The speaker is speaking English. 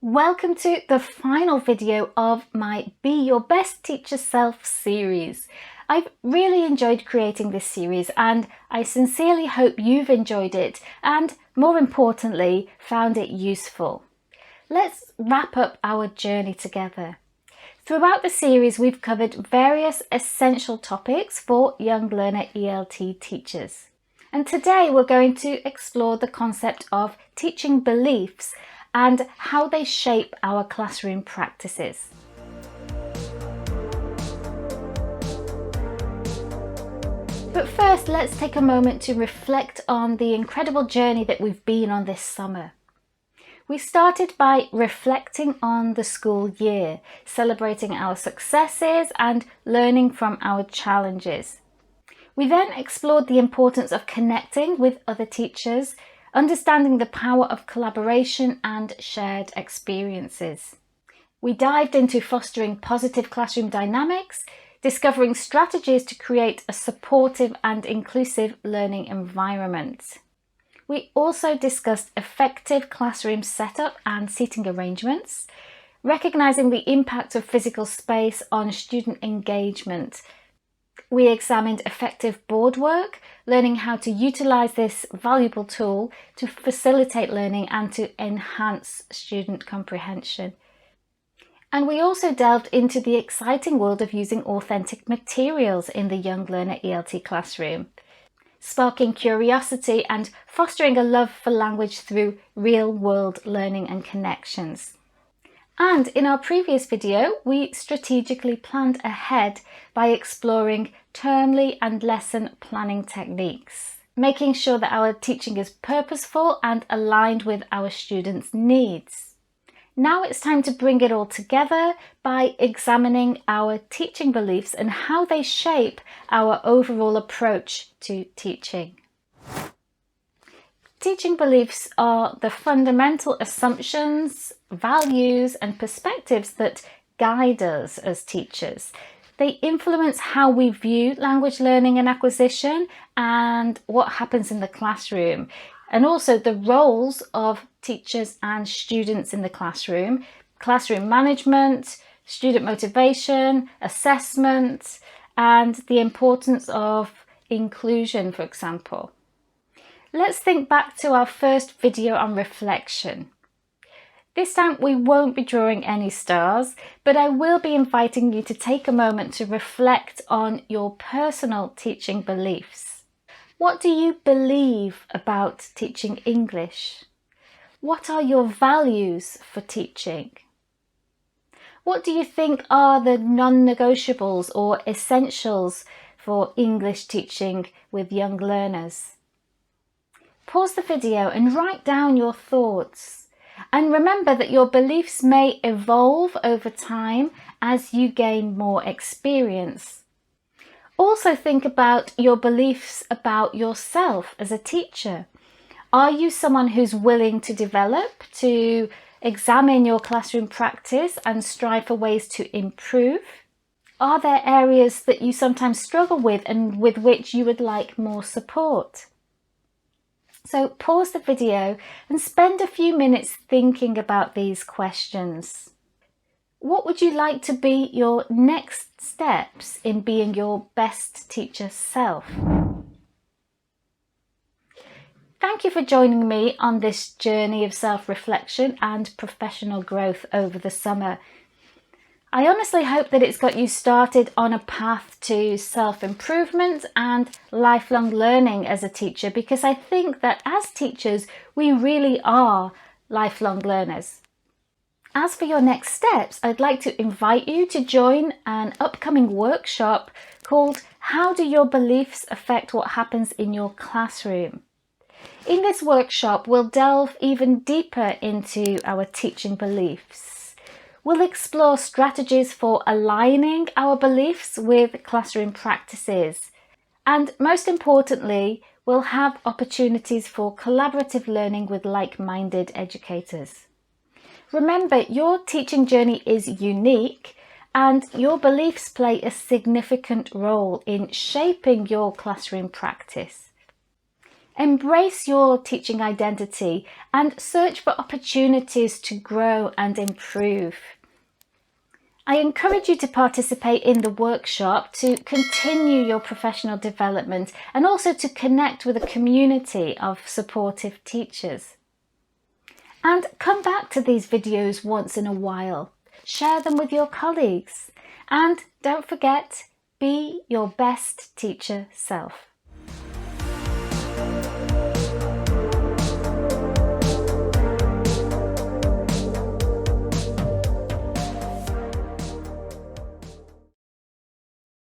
Welcome to the final video of my Be Your Best Teacher Self series. I've really enjoyed creating this series and I sincerely hope you've enjoyed it and, more importantly, found it useful. Let's wrap up our journey together. Throughout the series, we've covered various essential topics for Young Learner ELT teachers. And today we're going to explore the concept of teaching beliefs and how they shape our classroom practices. But first, let's take a moment to reflect on the incredible journey that we've been on this summer. We started by reflecting on the school year, celebrating our successes and learning from our challenges. We then explored the importance of connecting with other teachers, understanding the power of collaboration and shared experiences. We dived into fostering positive classroom dynamics, discovering strategies to create a supportive and inclusive learning environment. We also discussed effective classroom setup and seating arrangements, recognizing the impact of physical space on student engagement. We examined effective board work, learning how to utilize this valuable tool to facilitate learning and to enhance student comprehension. And we also delved into the exciting world of using authentic materials in the Young Learner ELT classroom, sparking curiosity and fostering a love for language through real-world learning and connections. And in our previous video, we strategically planned ahead by exploring termly and lesson planning techniques, making sure that our teaching is purposeful and aligned with our students' needs. Now it's time to bring it all together by examining our teaching beliefs and how they shape our overall approach to teaching. Teaching beliefs are the fundamental assumptions, values, and perspectives that guide us as teachers. They influence how we view language learning and acquisition and what happens in the classroom, and also the roles of teachers and students in the classroom, classroom management, student motivation, assessment, and the importance of inclusion, for example. Let's think back to our first video on reflection. This time we won't be drawing any stars, but I will be inviting you to take a moment to reflect on your personal teaching beliefs. What do you believe about teaching English? What are your values for teaching? What do you think are the non-negotiables or essentials for English teaching with young learners? Pause the video and write down your thoughts. And remember that your beliefs may evolve over time as you gain more experience. Also think about your beliefs about yourself as a teacher. Are you someone who's willing to develop, to examine your classroom practice and strive for ways to improve? Are there areas that you sometimes struggle with and with which you would like more support? So pause the video and spend a few minutes thinking about these questions. What would you like to be your next steps in being your best teacher self? Thank you for joining me on this journey of self-reflection and professional growth over the summer. I honestly hope that it's got you started on a path to self-improvement and lifelong learning as a teacher, because I think that as teachers, we really are lifelong learners. As for your next steps, I'd like to invite you to join an upcoming workshop called How Do Your Beliefs Affect What Happens in Your Classroom? In this workshop, we'll delve even deeper into our teaching beliefs. We'll explore strategies for aligning our beliefs with classroom practices. And most importantly, we'll have opportunities for collaborative learning with like-minded educators. Remember, your teaching journey is unique and your beliefs play a significant role in shaping your classroom practice. Embrace your teaching identity and search for opportunities to grow and improve. I encourage you to participate in the workshop to continue your professional development and also to connect with a community of supportive teachers. And come back to these videos once in a while. Share them with your colleagues. And don't forget, be your best teacher self.